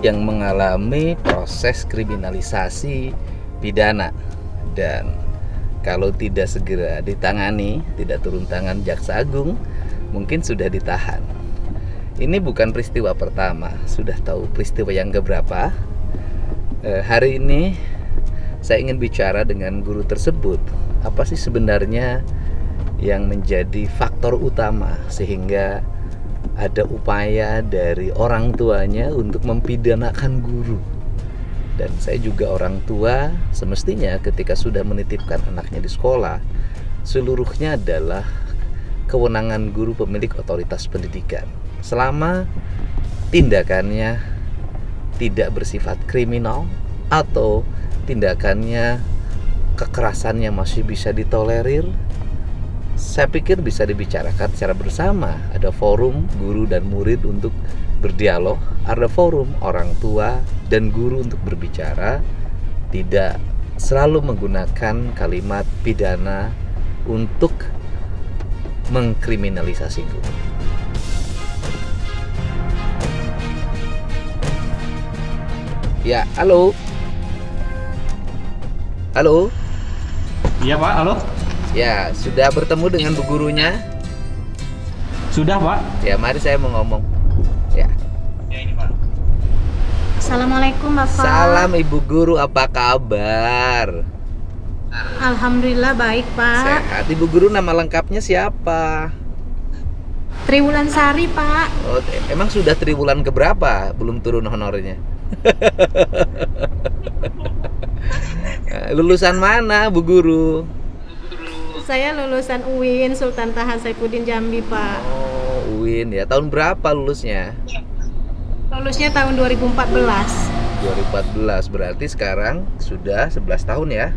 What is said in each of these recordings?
yang mengalami proses kriminalisasi pidana, dan kalau tidak segera ditangani, tidak turun tangan Jaksa Agung, mungkin sudah ditahan. Ini bukan peristiwa pertama, sudah tahu peristiwa yang keberapa. Hari ini saya ingin bicara dengan guru tersebut. Apa sih sebenarnya yang menjadi faktor utama sehingga ada upaya dari orang tuanya untuk mempidanakan guru? Dan saya juga orang tua, semestinya ketika sudah menitipkan anaknya di sekolah, seluruhnya adalah kewenangan guru pemilik otoritas pendidikan. Selama tindakannya tidak bersifat kriminal atau tindakannya kekerasannya masih bisa ditolerir, saya pikir bisa dibicarakan secara bersama. Ada forum guru dan murid untuk berdialog, ada forum orang tua dan guru untuk berbicara, tidak selalu menggunakan kalimat pidana untuk mengkriminalisasi guru. Ya, halo. Halo. Iya Pak, halo. Ya, sudah bertemu dengan bu gurunya? Sudah Pak. Ya, mari saya mau ngomong. Ya. Ya ini Pak. Assalamualaikum Bapak. Salam Ibu Guru, apa kabar? Alhamdulillah baik Pak. Sehat. Ibu Guru nama lengkapnya siapa? Triwulan Sari Pak. Oh, emang sudah triwulan keberapa? Belum turun honornya? Lulusan mana Bu Guru? Saya lulusan UIN Sultan Taha Saifuddin Jambi Pak. Oh, UIN ya. Tahun berapa lulusnya? Lulusnya tahun 2014. 2014, berarti sekarang sudah 11 tahun ya?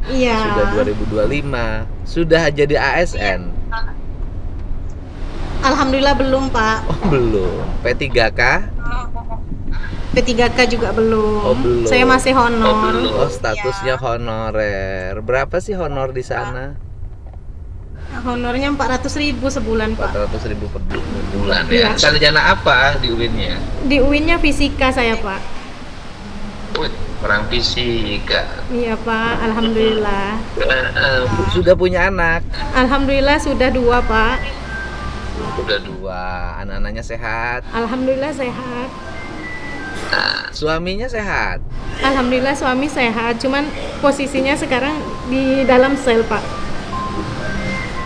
Iya. Sudah 2025. Sudah jadi ASN? Alhamdulillah belum Pak. Oh, belum. P3K? P3K juga belum. Oh, belum. Saya masih honor. Oh, statusnya honorer. Berapa sih honor di sana? Honornya 400.000 sebulan Pak. 400.000 per bulan Iya. ya. Sarjana apa di UIN-nya? Di UIN-nya fisika saya Pak. Orang fisika. Iya Pak, alhamdulillah. Sudah punya anak? Alhamdulillah sudah 2 Pak. Udah 2. Anak-anaknya sehat? Alhamdulillah sehat. Suaminya sehat? Alhamdulillah suami sehat, cuman posisinya sekarang di dalam sel Pak.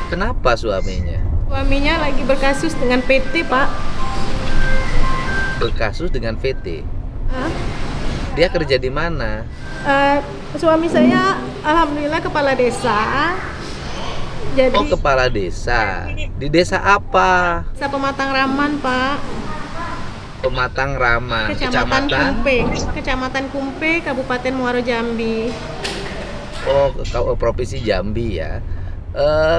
Kenapa suaminya? Suaminya lagi berkasus dengan PT Pak. Berkasus dengan VT? Hah? Dia kerja di mana? Suami saya alhamdulillah kepala desa. Jadi Oh, kepala desa. Di desa apa? desa Pematang Raman Pak. Pematang Raman, Kecamatan Kumpe, Kabupaten Muaro Jambi. Oh, Provinsi Jambi ya.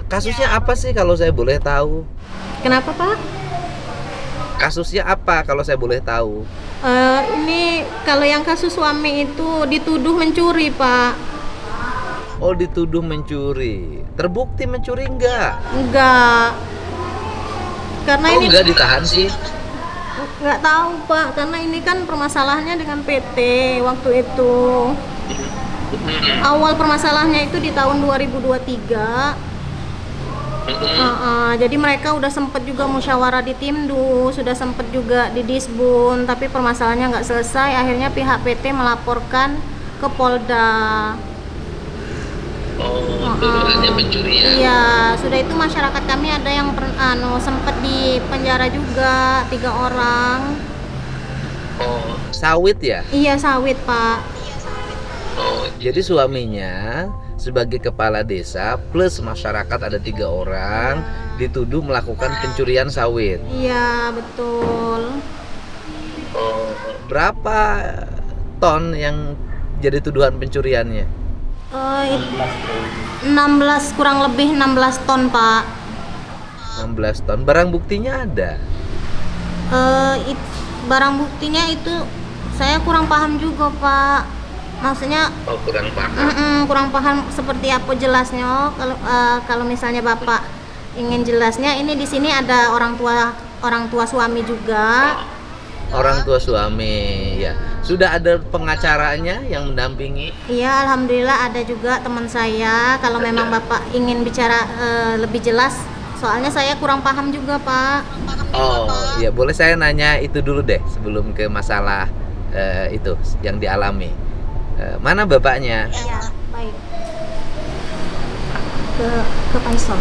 Kasusnya apa sih kalau saya boleh tahu? Kenapa Pak? Kasusnya apa kalau saya boleh tahu? Ini kalau yang kasus suami itu dituduh mencuri Pak. Oh, dituduh mencuri. Terbukti mencuri enggak? Enggak. Karena Oh, ini enggak ditahan sih. nggak tahu Pak, karena ini kan permasalahannya dengan PT waktu itu. Awal permasalahannya itu di tahun 2023. Jadi mereka udah sempet juga musyawarah di Timdu, sudah sempet juga di Disbun, tapi permasalahannya nggak selesai. Akhirnya pihak PT melaporkan ke Polda. Tuduhannya pencurian. Iya, sudah itu masyarakat kami ada yang sempet di penjara juga 3 orang. Oh, sawit ya? Iya sawit Pak. Oh, jadi suaminya sebagai kepala desa plus masyarakat ada 3 orang dituduh melakukan pencurian sawit. Iya betul. Oh, berapa ton yang jadi tuduhan pencuriannya? 16 kurang lebih 16 ton Pak. 16 ton. Barang buktinya ada? Barang buktinya itu saya kurang paham juga Pak. Maksudnya kurang paham. Kurang paham seperti apa jelasnya. Kalau misalnya Bapak ingin jelasnya, ini di sini ada orang tua suami juga. Orang tua suami, ya. Sudah ada pengacaranya yang mendampingi? Iya, alhamdulillah ada juga teman saya. Kalau memang Bapak ingin bicara lebih jelas, soalnya saya kurang paham juga, Pak. Oh, ya boleh saya nanya itu dulu deh sebelum ke masalah itu yang dialami. Mana bapaknya? Iya, baik. Ke Faisal.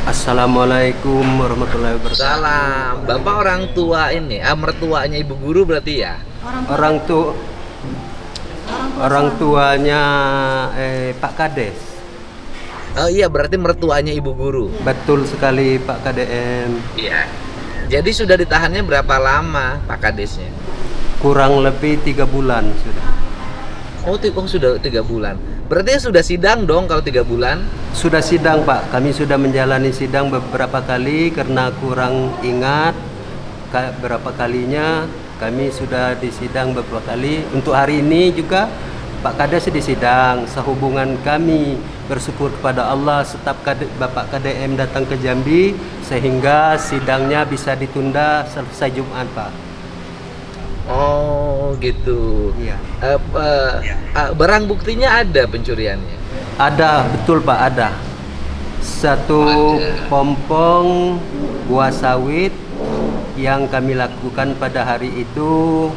Assalamualaikum warahmatullahi wabarakatuh. Salam. Bapak orang tua ini, mertuanya ibu guru berarti ya? Orang tuanya Pak Kades. Oh iya, berarti mertuanya ibu guru. Betul sekali Pak KDM. Iya. Jadi sudah ditahannya berapa lama Pak Kadesnya? Kurang lebih 3 bulan sudah. Oh, sudah 3 bulan. Berarti sudah sidang dong kalau 3 bulan? Sudah sidang Pak. Kami sudah menjalani sidang beberapa kali karena kurang ingat berapa kalinya. Kami sudah disidang beberapa kali. Untuk hari ini juga Pak Kades disidang. Sehubungan kami bersyukur kepada Allah setiap Bapak KDM datang ke Jambi sehingga sidangnya bisa ditunda selesai Jumat, Pak. Oh gitu. Iya. Barang buktinya ada pencuriannya? Ada, betul Pak, ada. Satu pompong buah sawit yang kami lakukan pada hari itu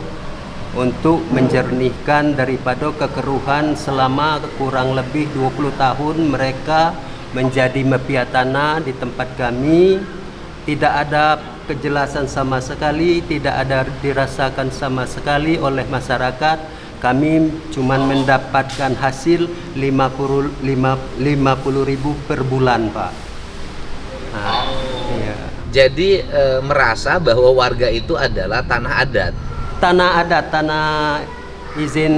untuk menjernihkan daripada kekeruhan selama kurang lebih 20 tahun mereka menjadi mafia tanah di tempat kami. Tidak ada kejelasan sama sekali, tidak ada dirasakan sama sekali oleh masyarakat. Kami cuma mendapatkan hasil 50.000 per bulan, Pak. Nah, iya. Jadi merasa bahwa warga itu adalah tanah adat. Tanah adat, tanah izin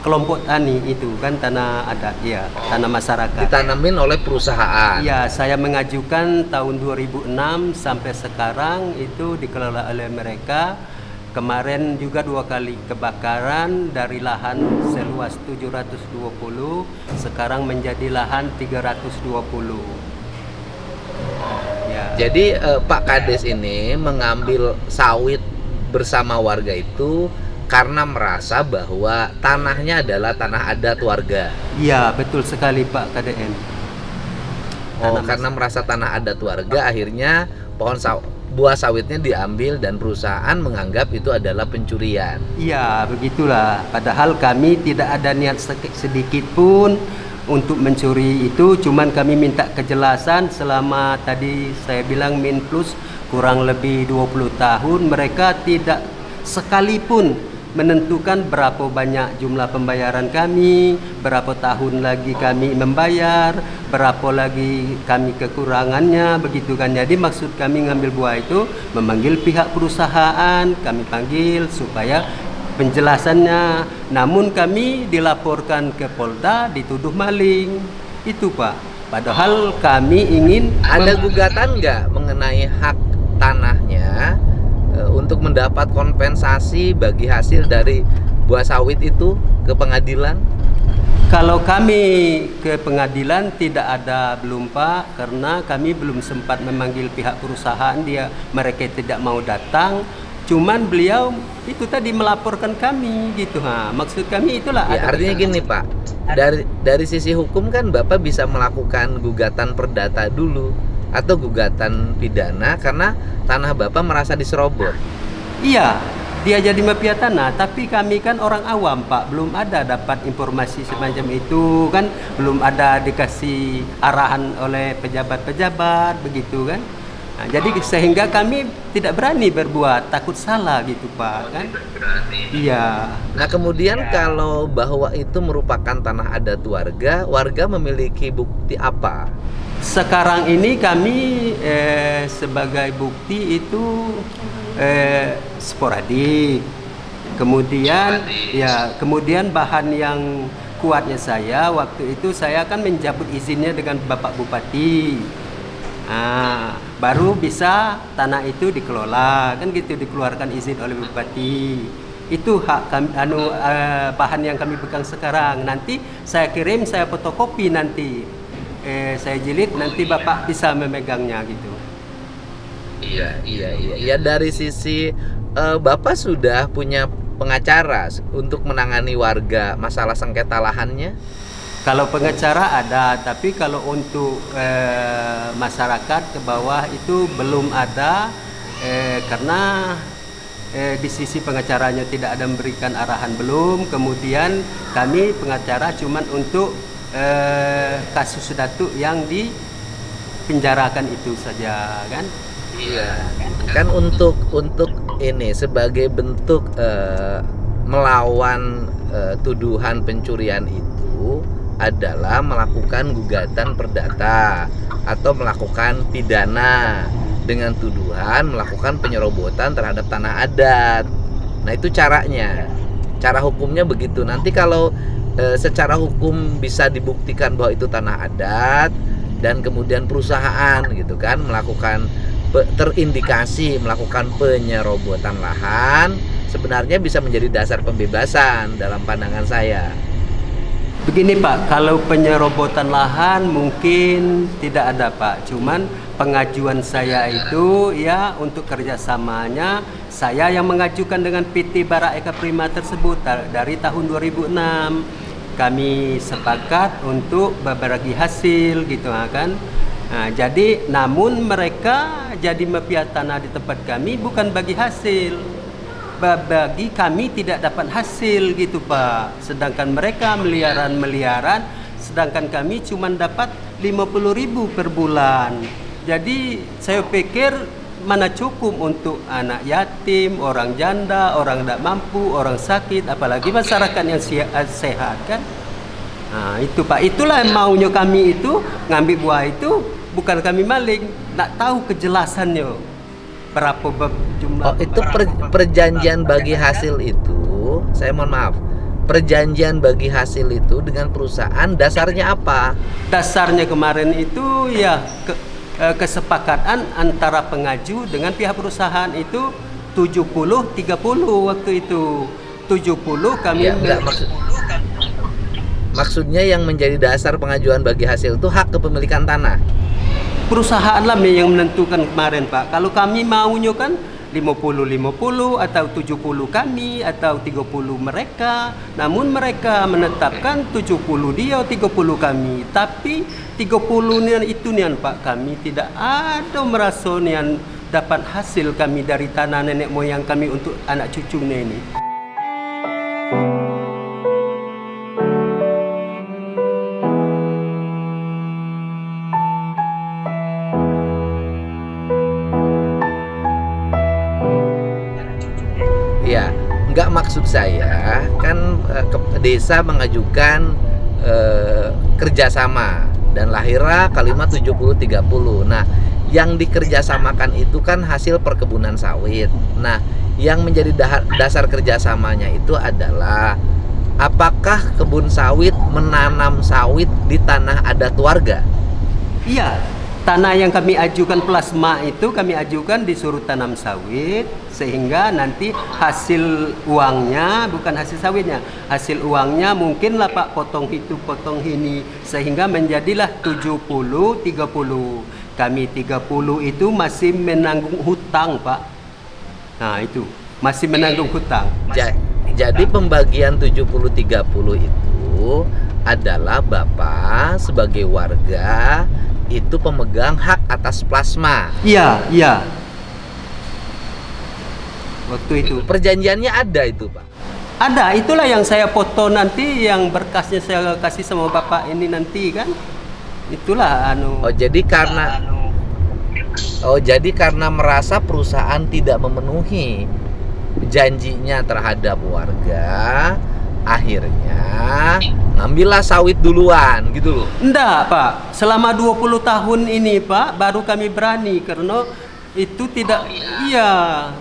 kelompok tani itu kan tanah adat, ya, tanah masyarakat. Ditanamin oleh perusahaan. Ya, saya mengajukan tahun 2006 sampai sekarang itu dikelola oleh mereka. Kemarin juga 2 kali kebakaran dari lahan seluas 720 sekarang menjadi lahan 320. Ya. Jadi Pak Kades ini mengambil sawit bersama warga itu karena merasa bahwa tanahnya adalah tanah adat warga. Iya, betul sekali Pak KDM. Karena merasa tanah adat warga, akhirnya buah sawitnya diambil dan perusahaan menganggap itu adalah pencurian. Iya, begitulah. Padahal kami tidak ada niat sedikit pun untuk mencuri itu, cuman kami minta kejelasan selama tadi saya bilang min plus kurang lebih 20 tahun mereka tidak sekalipun menentukan berapa banyak jumlah pembayaran kami, berapa tahun lagi kami membayar, berapa lagi kami kekurangannya, begitu kan. Jadi maksud kami ngambil buah itu memanggil pihak perusahaan, kami panggil supaya penjelasannya. Namun kami dilaporkan ke Polda dituduh maling. Itu Pak. Padahal kami ingin ada gugatan nggak mengenai hak tanahnya untuk mendapat kompensasi bagi hasil dari buah sawit itu ke pengadilan? Kalau kami ke pengadilan tidak ada, belum Pak, karena kami belum sempat memanggil pihak perusahaan, mereka tidak mau datang. Cuman beliau itu tadi melaporkan kami gitu. Maksud kami itulah. Ya, artinya gini Pak, dari sisi hukum kan Bapak bisa melakukan gugatan perdata dulu atau gugatan pidana karena tanah Bapak merasa diserobot. Iya, dia jadi mafia tanah, tapi kami kan orang awam Pak, belum ada dapat informasi semacam itu kan, belum ada dikasih arahan oleh pejabat-pejabat begitu kan. Nah, jadi sehingga kami tidak berani berbuat, takut salah gitu Pak kan. Iya. Nah kemudian kalau bahwa itu merupakan tanah adat warga memiliki bukti apa? Sekarang ini kami sebagai bukti itu sporadik. Kemudian bahan yang kuatnya saya waktu itu saya akan mencabut izinnya dengan Bapak Bupati. Baru bisa tanah itu dikelola kan gitu, dikeluarkan izin oleh Bupati. Itu hak kami, bahan yang kami pegang sekarang. Nanti saya kirim, saya fotokopi nanti. Saya jilid, nanti Bapak bisa memegangnya gitu. Iya. Ya dari sisi Bapak sudah punya pengacara untuk menangani warga masalah sengketa lahannya? Kalau pengacara ada, tapi kalau untuk masyarakat ke bawah itu belum ada, karena di sisi pengacaranya tidak ada memberikan arahan belum. Kemudian kami pengacara cuman untuk kasus datuk yang dipenjarakan itu saja kan. Iya. Kan untuk ini sebagai bentuk melawan tuduhan pencurian itu adalah melakukan gugatan perdata atau melakukan pidana dengan tuduhan melakukan penyerobotan terhadap tanah adat. Nah, itu caranya. Cara hukumnya begitu. Nanti kalau secara hukum bisa dibuktikan bahwa itu tanah adat dan kemudian perusahaan gitu kan melakukan terindikasi melakukan penyerobotan lahan, sebenarnya bisa menjadi dasar pembebasan dalam pandangan saya. Begini Pak, kalau penyerobotan lahan mungkin tidak ada Pak. Cuman pengajuan saya itu ya untuk kerjasamanya saya yang mengajukan dengan PT Bara Eka Prima tersebut dari tahun 2006. Kami sepakat untuk berbagi hasil gitu kan. Nah, jadi namun mereka jadi mafia tanah di tempat kami bukan bagi hasil. Bagi kami tidak dapat hasil gitu Pak. Sedangkan mereka miliaran, sedangkan kami cuma dapat 50.000 per bulan. Jadi saya pikir mana cukup untuk anak yatim, orang janda, orang tidak mampu, orang sakit, apalagi masyarakat yang sehat kan. Nah itu Pak, itulah yang maunya kami itu ngambil buah itu bukan kami maling, nak tahu kejelasannya berapa jumlah. Oh itu perjanjian bagi hasil itu, saya mohon maaf, perjanjian bagi hasil itu dengan perusahaan dasarnya apa? Dasarnya kemarin itu ya kesepakatan antara pengaju dengan pihak perusahaan itu 70-30 waktu itu. 70 kami ya, maksudnya yang menjadi dasar pengajuan bagi hasil itu hak kepemilikan tanah. Perusahaan lah yang menentukan kemarin Pak. Kalau kami maunya kan 50-50 atau 70 kami atau 30 mereka. Namun mereka menetapkan 70 dia 30 kami. Tapi 30 nian itu nian Pak, kami tidak ada merasa nian dapat hasil kami dari tanah nenek moyang kami untuk anak cucunya ini. Ya, enggak, maksud saya kan desa mengajukan kerjasama dan lahirlah kalimat 70-30. Nah, yang dikerjasamakan itu kan hasil perkebunan sawit. Nah, yang menjadi dasar kerjasamanya itu adalah apakah kebun sawit menanam sawit di tanah adat warga? Iya, tanah yang kami ajukan plasma itu kami ajukan disuruh tanam sawit, sehingga nanti hasil uangnya bukan hasil sawitnya, hasil uangnya mungkinlah Pak potong itu potong ini, sehingga menjadilah 70-30. Kami 30 itu masih menanggung hutang Pak. Nah itu masih menanggung hutang. Jadi pembagian 70-30 itu adalah Bapak sebagai warga itu pemegang hak atas plasma. Iya. Waktu itu. Perjanjiannya ada itu Pak? Ada, itulah yang saya foto nanti, yang berkasnya saya kasih sama Bapak ini nanti kan. Itulah jadi karena merasa perusahaan tidak memenuhi janjinya terhadap warga, akhirnya ngambillah sawit duluan gitu loh. Enggak Pak, selama 20 tahun ini Pak baru kami berani, karena itu tidak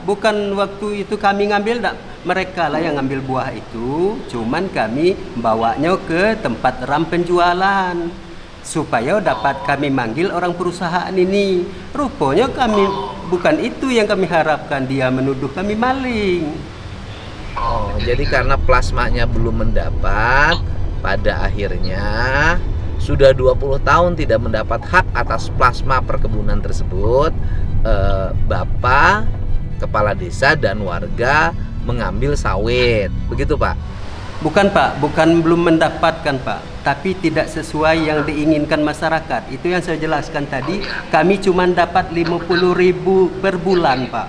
bukan waktu itu kami ngambil, enggak, mereka lah yang ngambil buah itu, cuman kami bawanya ke tempat ram penjualan supaya dapat kami manggil orang perusahaan ini. Rupanya kami bukan itu yang kami harapkan, dia menuduh kami maling. Oh, jadi karena plasmanya belum mendapat, pada akhirnya sudah 20 tahun tidak mendapat hak atas plasma perkebunan tersebut, Bapak, kepala desa dan warga mengambil sawit. Begitu, Pak? Bukan Pak, bukan belum mendapatkan Pak, tapi tidak sesuai yang diinginkan masyarakat. Itu yang saya jelaskan tadi, kami cuma dapat 50.000 per bulan Pak.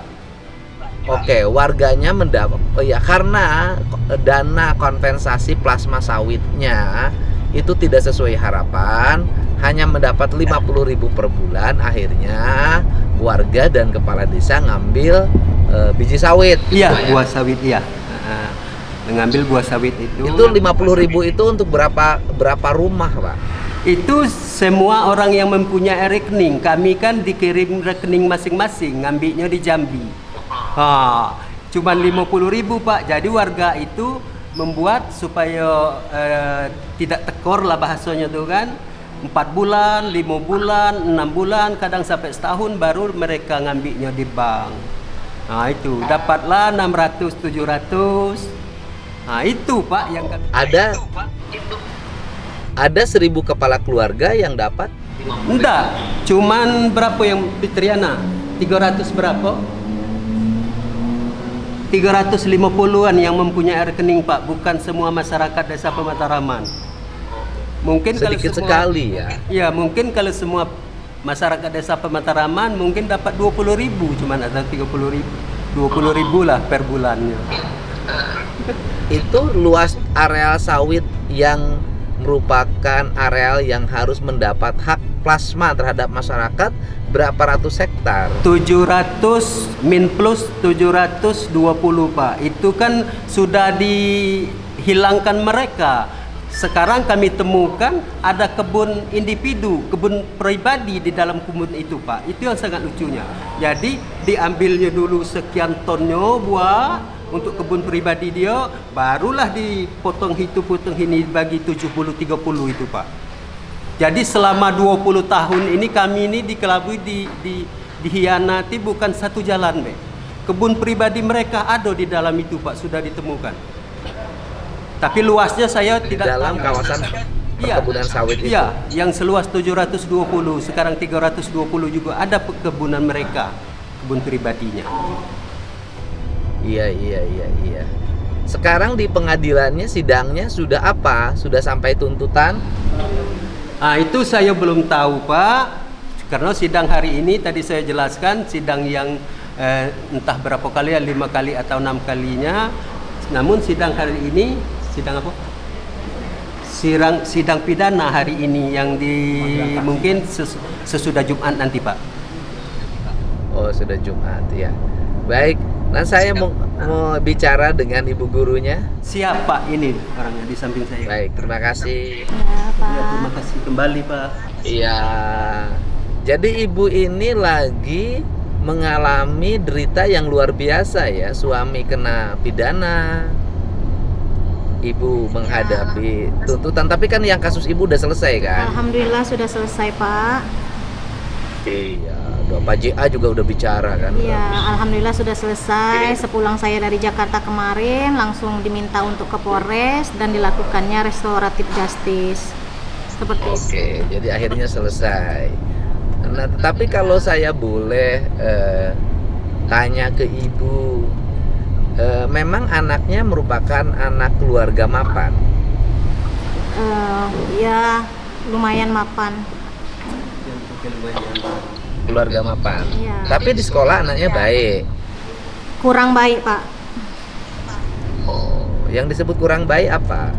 Oke, warganya mendapat ya karena dana kompensasi plasma sawitnya itu tidak sesuai harapan, hanya mendapat 50.000 per bulan. Akhirnya warga dan kepala desa ngambil biji sawit. Iya, gitu ya. buah sawit iya. Mengambil buah sawit itu. Itu 50.000 itu untuk berapa rumah, Pak? Itu semua orang yang mempunyai rekening. Kami kan dikirim rekening masing-masing, ngambilnya di Jambi. Cuman 50.000 Pak. Jadi warga itu membuat supaya tidak tekor lah bahasanya tuh kan. 4 bulan, 5 bulan, 6 bulan, kadang sampai setahun baru mereka ngambilnya di bank. Nah itu dapatlah 600, 700. Nah itu Pak yang kami... Ada 1.000 kepala keluarga yang dapat? Enggak, cuman berapa yang di Triana? 300 berapa? 350-an yang mempunyai rekening Pak, bukan semua masyarakat desa Pemataraman. Mungkin Sedikit kalau semua, sekali ya. Ya, mungkin kalau semua masyarakat desa Pemataraman mungkin dapat 20.000, cuman ada 30.000. 20.000 lah per bulannya. Itu luas areal sawit yang merupakan areal yang harus mendapat hak plasma terhadap masyarakat berapa ratus hektar? 700 min plus 720 Pak. Itu kan sudah dihilangkan mereka. Sekarang kami temukan ada kebun individu, kebun pribadi di dalam kebun itu Pak. Itu yang sangat lucunya. Jadi diambilnya dulu sekian tonnya buah untuk kebun pribadi dia, barulah dipotong itu potong ini bagi 70-30 itu Pak. Jadi selama 20 tahun ini kami ini dikelabui dihianati bukan satu jalan Be. Kebun pribadi mereka ada di dalam itu Pak, sudah ditemukan. Tapi luasnya saya Di tidak dalam tahu. kawasan perkebunan sawit itu. Iya, yang seluas 720, sekarang 320 juga ada perkebunan mereka, kebun pribadinya. Iya. Sekarang di pengadilannya sidangnya sudah apa? Sudah sampai tuntutan? Itu saya belum tahu Pak, karena sidang hari ini tadi saya jelaskan sidang yang entah berapa kali ya, 5 kali atau 6 kalinya. Namun sidang hari ini sidang apa? Sidang pidana hari ini yang mungkin sesudah Jumat nanti Pak. Oh, sudah Jumat ya. Baik. Nah, saya mau bicara dengan ibu gurunya. Siapa ini orangnya di samping saya? Baik, terima kasih. Ya, Pak. Ya, terima kasih kembali Pak. Iya. Jadi ibu ini lagi mengalami derita yang luar biasa ya. Suami kena pidana. Ibu menghadapi tuntutan, tapi kan yang kasus ibu udah selesai kan? Alhamdulillah sudah selesai Pak. Iya, Pak JA juga udah bicara kan? Iya, alhamdulillah sudah selesai. Sepulang saya dari Jakarta kemarin, langsung diminta untuk ke Polres dan dilakukannya restoratif justice. Seperti itu. Oke, jadi akhirnya selesai. Nah, tapi kalau saya boleh tanya ke ibu, memang anaknya merupakan anak keluarga mapan? Ya, lumayan mapan. Keluarga mapan. Iya. Tapi di sekolah anaknya baik. Kurang baik Pak. Oh, yang disebut kurang baik apa?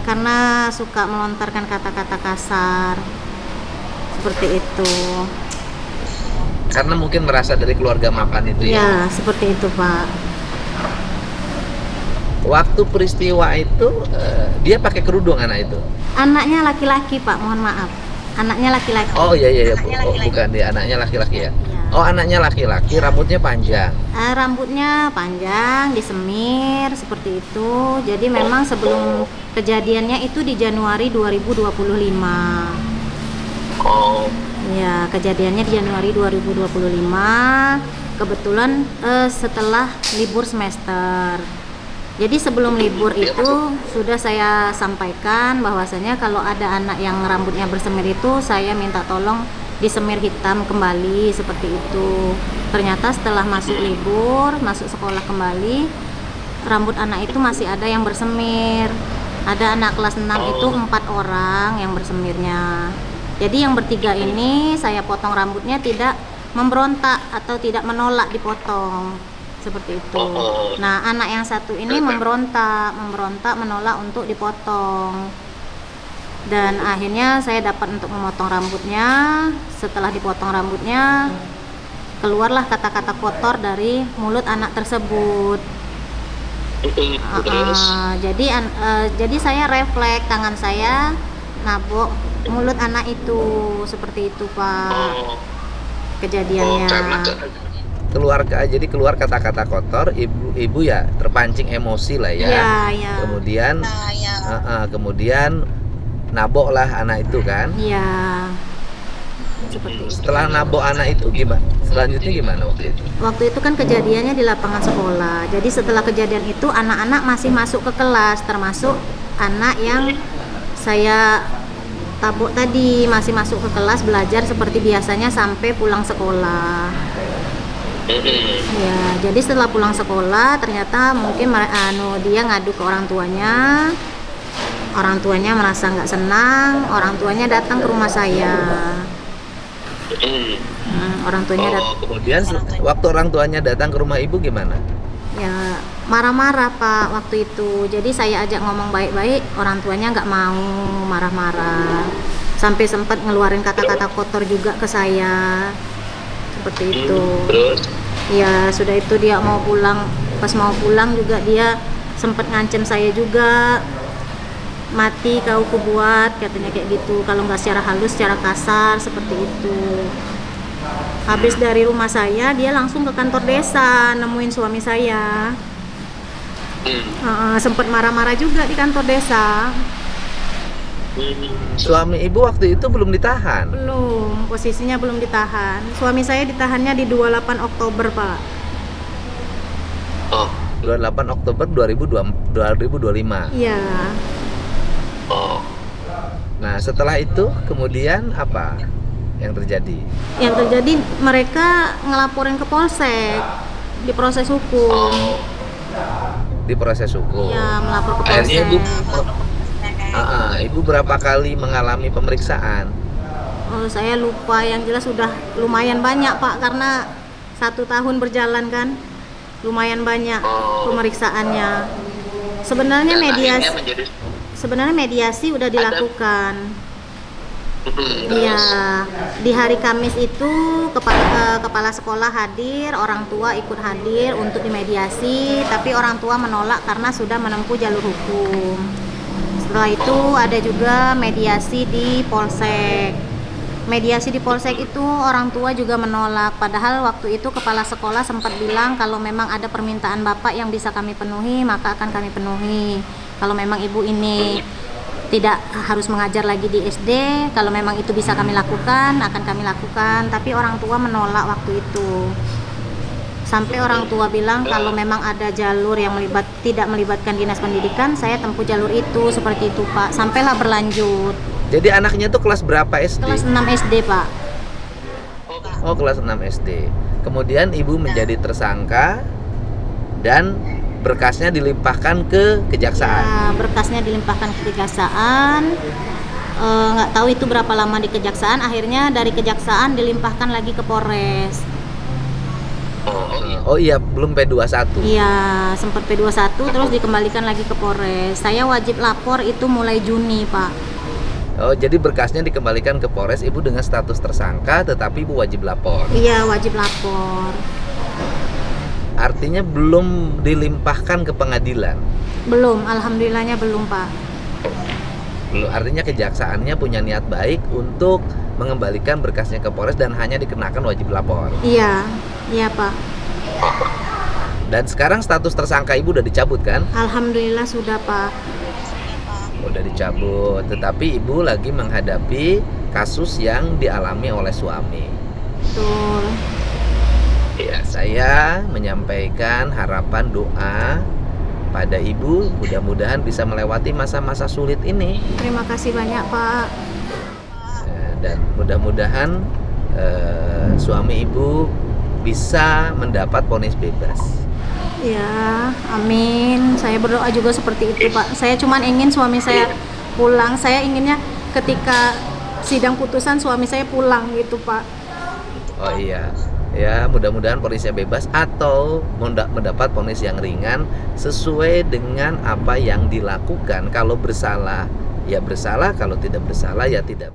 Karena suka melontarkan kata-kata kasar. Seperti itu. Karena mungkin merasa dari keluarga mapan itu ya. Ya, seperti itu Pak. Waktu peristiwa itu dia pakai kerudung anak itu. Anaknya laki-laki Pak, mohon maaf. Anaknya laki-laki. Oh iya Bu. Oh, bukan dia anaknya laki-laki ya. Oh, anaknya laki-laki, rambutnya panjang. Rambutnya panjang, disemir seperti itu. Jadi memang sebelum kejadiannya itu di Januari 2025. Oh. Ya, kejadiannya di Januari 2025. Kebetulan setelah libur semester. Jadi sebelum libur itu sudah saya sampaikan bahwasanya kalau ada anak yang rambutnya bersemir itu saya minta tolong disemir hitam kembali seperti itu. Ternyata setelah masuk libur, masuk sekolah kembali, rambut anak itu masih ada yang bersemir. Ada anak kelas 6 itu 4 orang yang bersemirnya. Jadi yang bertiga ini saya potong rambutnya tidak memberontak atau tidak menolak dipotong. Seperti itu. Nah, anak yang satu ini memberontak menolak untuk dipotong. Dan akhirnya saya dapat untuk memotong rambutnya. Setelah dipotong rambutnya, keluarlah kata-kata kotor dari mulut anak tersebut. Jadi saya refleks, tangan saya nabok mulut anak itu, seperti itu Pak kejadiannya. Jadi keluar kata-kata kotor, ibu ya terpancing emosi lah ya. Iya. Kemudian nabok lah anak itu kan. Iya. Seperti itu. Setelah nabok anak itu gimana? Selanjutnya gimana waktu itu? Waktu itu kan kejadiannya di lapangan sekolah. Jadi setelah kejadian itu anak-anak masih masuk ke kelas, termasuk anak yang saya tabok tadi masih masuk ke kelas belajar seperti biasanya sampai pulang sekolah. Ya, jadi setelah pulang sekolah ternyata mungkin dia ngadu ke orang tuanya. Orang tuanya merasa nggak senang, orang tuanya datang ke rumah saya. Orang tuanya kemudian waktu orang tuanya datang ke rumah ibu gimana? Ya marah-marah Pak waktu itu. Jadi saya ajak ngomong baik-baik, orang tuanya nggak mau, marah-marah. Sampai sempat ngeluarin kata-kata kotor juga ke saya. Seperti itu. Ya sudah itu dia mau pulang, pas mau pulang juga dia sempat ngancem saya juga, mati kau kubuat, katanya kayak gitu. Kalau nggak secara halus, secara kasar seperti itu. Habis dari rumah saya dia langsung ke kantor desa nemuin suami saya. Sempat marah-marah juga di kantor desa. Suami ibu waktu itu belum ditahan? Belum, posisinya belum ditahan. Suami saya ditahannya di 28 Oktober, Pak. 28 Oktober 2025. Iya. Nah, setelah itu kemudian apa yang terjadi? Yang terjadi mereka ngelaporin ke polsek, diproses hukum. Diproses hukum. Iya, melapor ke polsek. Akhirnya ibu berapa kali mengalami pemeriksaan? Oh, saya lupa, yang jelas sudah lumayan banyak Pak, karena 1 tahun berjalan kan, lumayan banyak pemeriksaannya. Sebenarnya mediasi udah dilakukan. Iya, di hari Kamis itu kepala sekolah hadir, orang tua ikut hadir untuk dimediasi, tapi orang tua menolak karena sudah menempuh jalur hukum. Setelah itu ada juga mediasi di polsek. Mediasi di polsek itu orang tua juga menolak, padahal waktu itu kepala sekolah sempat bilang kalau memang ada permintaan bapak yang bisa kami penuhi maka akan kami penuhi. Kalau memang ibu ini tidak harus mengajar lagi di SD, kalau memang itu bisa kami lakukan akan kami lakukan, tapi orang tua menolak waktu itu. Sampai orang tua bilang kalau memang ada jalur yang tidak melibatkan dinas pendidikan, saya tempuh jalur itu, seperti itu Pak. Sampailah berlanjut. Jadi anaknya tuh kelas berapa SD? Kelas 6 SD Pak. Oh, kelas 6 SD. Kemudian ibu menjadi tersangka dan berkasnya dilimpahkan ke kejaksaan. Ya, berkasnya dilimpahkan ke kejaksaan. Nggak tahu itu berapa lama di kejaksaan. Akhirnya dari kejaksaan dilimpahkan lagi ke Polres. Oh iya, belum P21. Iya, sempat P21 terus dikembalikan lagi ke Polres. Saya wajib lapor itu mulai Juni, Pak. Oh, jadi berkasnya dikembalikan ke Polres, ibu dengan status tersangka, tetapi ibu wajib lapor. Iya, wajib lapor. Artinya belum dilimpahkan ke pengadilan? Belum, alhamdulillahnya belum, Pak. Belum, artinya kejaksaannya punya niat baik untuk mengembalikan berkasnya ke Polres dan hanya dikenakan wajib lapor. Iya, iya Pak. Dan sekarang status tersangka ibu udah dicabut kan? Alhamdulillah sudah Pak. Udah dicabut, tetapi ibu lagi menghadapi kasus yang dialami oleh suami. Betul. Ya, saya menyampaikan harapan doa pada ibu, mudah-mudahan bisa melewati masa-masa sulit ini. Terima kasih banyak, Pak. Dan mudah-mudahan suami ibu bisa mendapat vonis bebas. Ya, amin. Saya berdoa juga seperti itu, Pak. Saya cuman ingin suami saya pulang. Saya inginnya ketika sidang putusan suami saya pulang gitu, Pak. Oh iya, ya mudah-mudahan vonisnya bebas atau mendapat vonis yang ringan sesuai dengan apa yang dilakukan. Kalau bersalah, ya bersalah. Kalau tidak bersalah, ya tidak.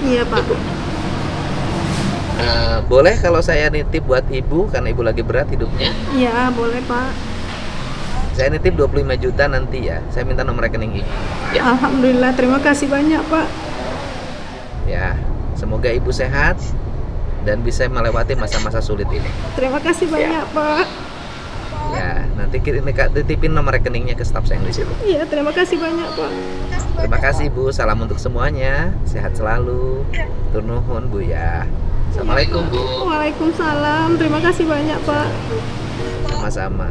Iya, Pak. Boleh kalau saya nitip buat ibu karena ibu lagi berat hidupnya. Iya, boleh, Pak. Saya nitip 25 juta nanti ya. Saya minta nomor rekening ibu. Ya. Alhamdulillah, terima kasih banyak, Pak. Ya, semoga ibu sehat dan bisa melewati masa-masa sulit ini. Terima kasih banyak, Pak. Ya, nanti titipin nomor rekeningnya ke staf saya yang di situ. Iya, terima kasih banyak, Pak. Terima kasih Bu, salam untuk semuanya. Sehat selalu. Tur nuhun Bu ya. Assalamualaikum Bu. Waalaikumsalam. Terima kasih banyak, Pak. Sama-sama.